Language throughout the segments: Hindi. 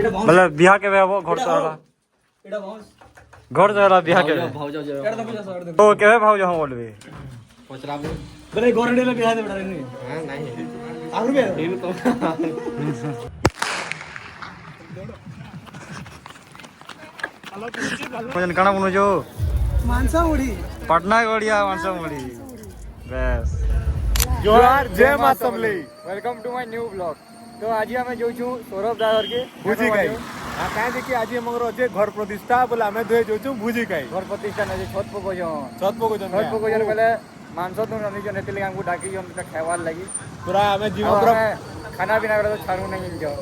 मतलब बिहा के हो घर चला घर चला बिहा के तो केवे भाव जो बोलबे पचराबे बरे गोरडे ले बिहा दे बड़ा नहीं हां नहीं आगु बे इन तो कोन काना बनो जो मानसा मुड़ी पटना गड़िया मानसा मुड़ी बस जोहार जय मां Samli welcome to my new blog. तो आज आम जो सौरभ दादर के भूजी खाई कहीं देखिए आज मगर अच्छे घर प्रतिष्ठा बोले आम दुहे जो भूजी खाई घर प्रतिष्ठा नहीं छत पकोजन छत पकोजन छत पकोजन बोले मांस तो रानी जन एते हमको डाकी जन खावार लगी पूरा आम जीवन पूरा खाना पीना तो छाड़ू नहीं जो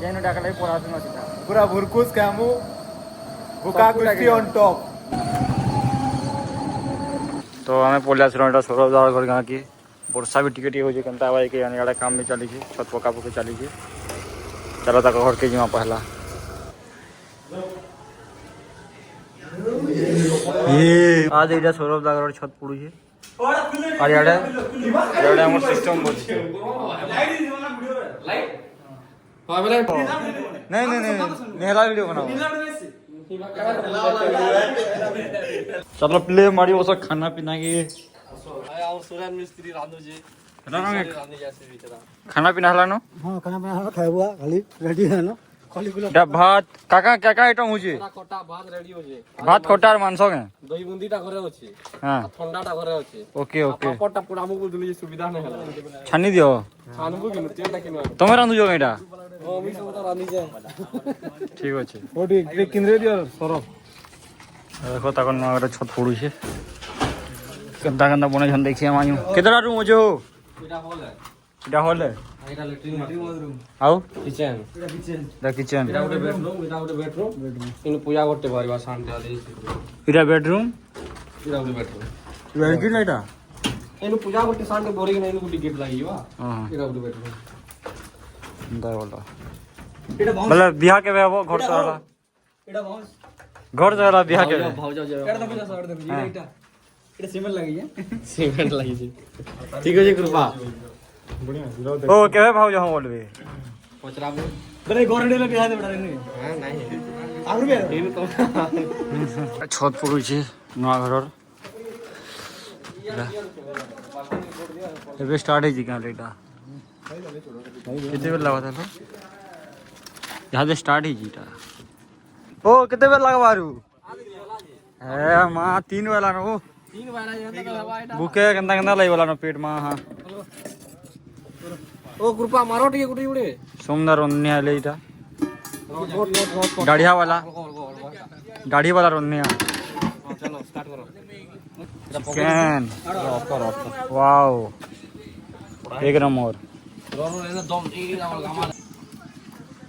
जेनु डाकले परासुना सीधा पूरा भुरकुस खामु भुका कुश्ती ऑन टॉप। तो हमें पोलिया सिलेंडर सौरभ दादर घर गाँव की वर्षा भी टिके हो केनता आवाज के यानी काम में चली छत पका पके चली चलो तक घर के जीवा पहला ये आज एटा सौरभ दागर छत पड़ू छे और याडे याडे हमर सिस्टम बोलछे लाइट हां बोले नहीं नहीं नहीं नेला वीडियो बनाओ चलो प्ले मारी वो सब खाना पीना की और सूरज मिस्त्री रांधू जी रांधू जैसे बेचारा खाना पीना हला नो हां खाना बना खाइबा खाली रेडी है ना खाली गुला डा भात काका क्या क्या आइटम होजे खटा भात रेडी हो जे भात खटा और मांस के दही बुंदीटा घरे अछि हां ठंडाटा घरे अछि ओके ओके पापड़टा पूरा हमको दुली सुविधा नहीं है छानी दियो छानबो कि तेलटा किनो तमे रांधु जो एटा ओ मी सब तो रांधी जाए ठीक अछि ओटी किनरे दियो सौरभ देखो तक नगर छत पड़ू छे गंदा गंदा बने छन देखिए मायू केतरा रूम हो जो एटा हॉल है एटा हॉल है एटा लैट्रिन बाथरूम आओ किचन द किचन एटा उठे बेडरूम इन पूजा करते बारी शांति आली इरा बेडरूम एटा उठे बेडरूम वेलकी लाइटा इन पूजा करते शांति बोरी के इन टिकट लागी बा हां एटा उठे बेडरूम दा बोला मतलब बिहा के हो घर चला एटा बाउंस घर चला बिहा के भाव जाओ एटा तो पूजा सर दे एटा एटा सिमल लगी है सीमेंट लागी छी ठीक है जी कृपा ओ केवे भाव जो बोलबे पचराबे बरे गोरडे ले बिहा दे बड़ा नहीं हां नहीं आगु बे इन तो छत पड़ू छे नवा घर एबे स्टार्ट है जी का लेटा कितने बेर लगा था तो यहाँ से स्टार्ट ही जीटा ओ कितने बेर लगवारू है मां 3 वाला नो 3 बार ये तो हवा एटा भूखे गंदा गंदा लई वाला नो पेट मां हां ओ कृपा मारो टिके गुटी उड़े सुंदर ओन्ने लेटा दाढ़िया वाला दाढ़ी वाला रोन्ने चलो स्टार्ट करो चिकन वाओ एक नंबर रोनो लेना दम ई हमारा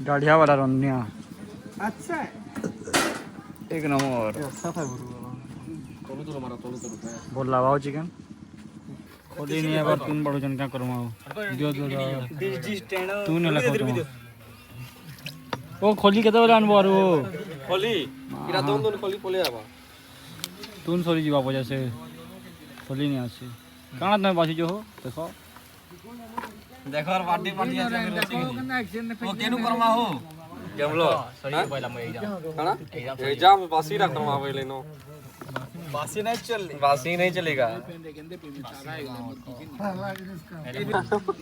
दाढ़िया वाला रोन्ने अच्छा एक नंबर तोलो तो हमारा तोलो बोल लावाओ चिकन खोली नहीं है पर तुम बड़ो जन क्या करवाओ दियो तू ने लखो तुम ओ खोली केते बेला अनबो आरो खोली इरा दोन खोली पोले आबा तुन सरी जीवा वजह से खोली नहीं आसी काना तमे बासी जो हो देखो देखो और पार्टी पार्टी आसे ओ केनु करमा हो केमलो सरी पहिला म एग्जाम हां एग्जाम बासी रा करमा पहिले नो बासी नहीं चलेगा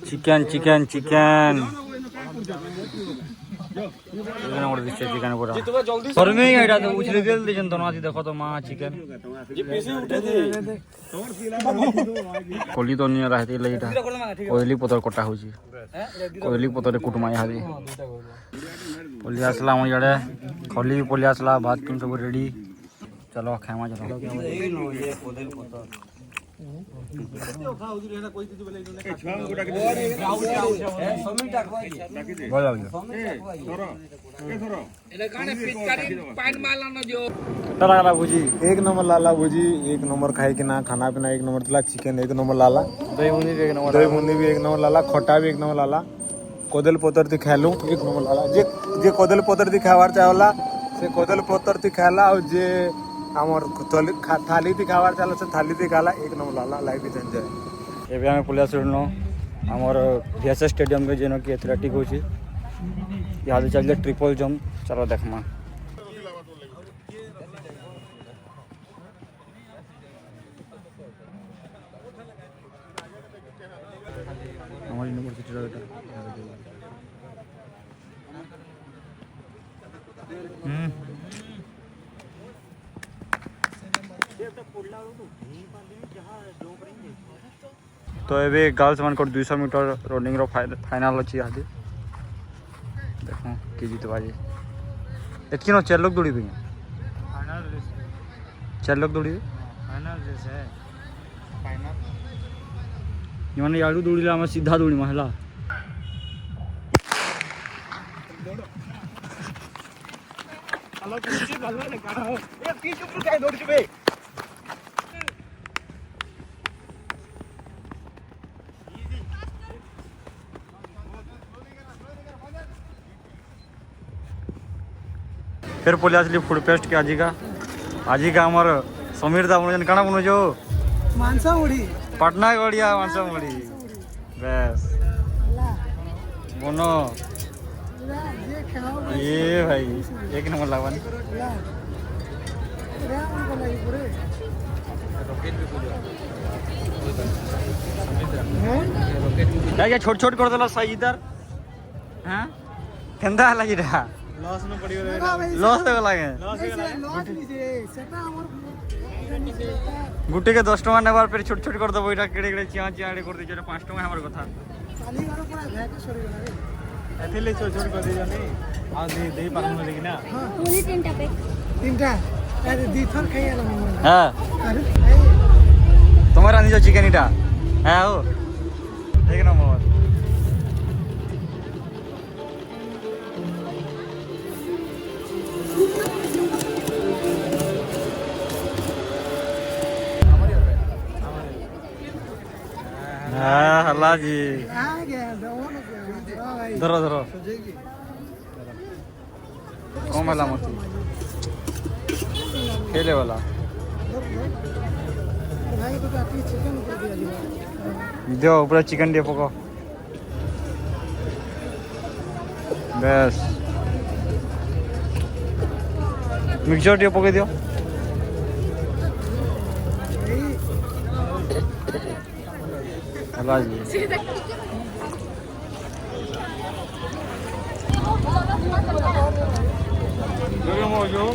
चिकन चिकन चिकन चिकन और दिस चिकन पूरा जी तुम्हें जल्दी और में एटा तो उछले गेल दिजन तो नाती देखो तो मां चिकन जी पीसी उठे थे कोली तो नहीं रहती लेटा कोयली पतर कटा होची कोयली पतर कुटमा यादी पोली आसला हम जड़े खोली पोली आसला भात तुम सब रेडी चलो खामा चलो भुजी एक नंबर लाला भुजी एक नंबर खाई कि ना खाना पीना एक नंबर थला चिकन एक नंबर लाला दही बूंदी भी एक नंबर दही बूंदी भी एक नंबर लाला खट्टा भी एक नंबर लाला कोदल पोतर थी खालू एक नंबर लाला जे कोदल पोतर थी खावार चाहला से कोदल पोतर थी खाला और जे हमर थाली थी खावार चाहला से थाली थी खाला एक number Lala life is enjoy. एबे हमें पुलिया सुनलो हमर भिएसएस स्टेडियम के जेनो की एथलेटिक होची यहाँ चलिए ट्रिपल जम्प चलो देखमा हमारी यूनिवर्सिटी तो ये गर्ल्स मान 200 मीटर रनिंग रो फाइनल अच्छी यहाँ देखो कि जीतवा जी एतकी नो 4 लोग दौड़ी भी 4 लोग दौड़ी मैंने यारू दौड़ी ला सीधा दौड़ी महिला फिर बोले असली फूड पेस्ट के आज का हमार समीर दा बनो काना बनो जो मानसा मुड़ी पटना बढ़िया मानसा मुड़ी बस बनो ये भाई एक नंबर लगवान क्या छोट छोट कर दिला सही इधर हाँ केंदा लगी रहा लॉस में पड़ी लॉस हो लगे गुटी के 10 टका नेबार फिर छोट छोट कर दबो एटा केड़े केड़े चिया चिया कर दी 5 टका हमर कथा एथिले छोट छोट कर दी जानी आ दे पारन लेकिन ना पूरी तीनटा अरे दी थर खाइला हां अरे तुम्हारा रानी जो चिकन इटा है ओ एक नंबर हाँ हल्ला जी आ गया भाई धरो धरो कौन वाला मोती खेले वाला भाई तो काफी चिकन कर दिया दो ऊपर चिकन दे पको बस मिक्सचर दे पके दियो हल्ला जी जो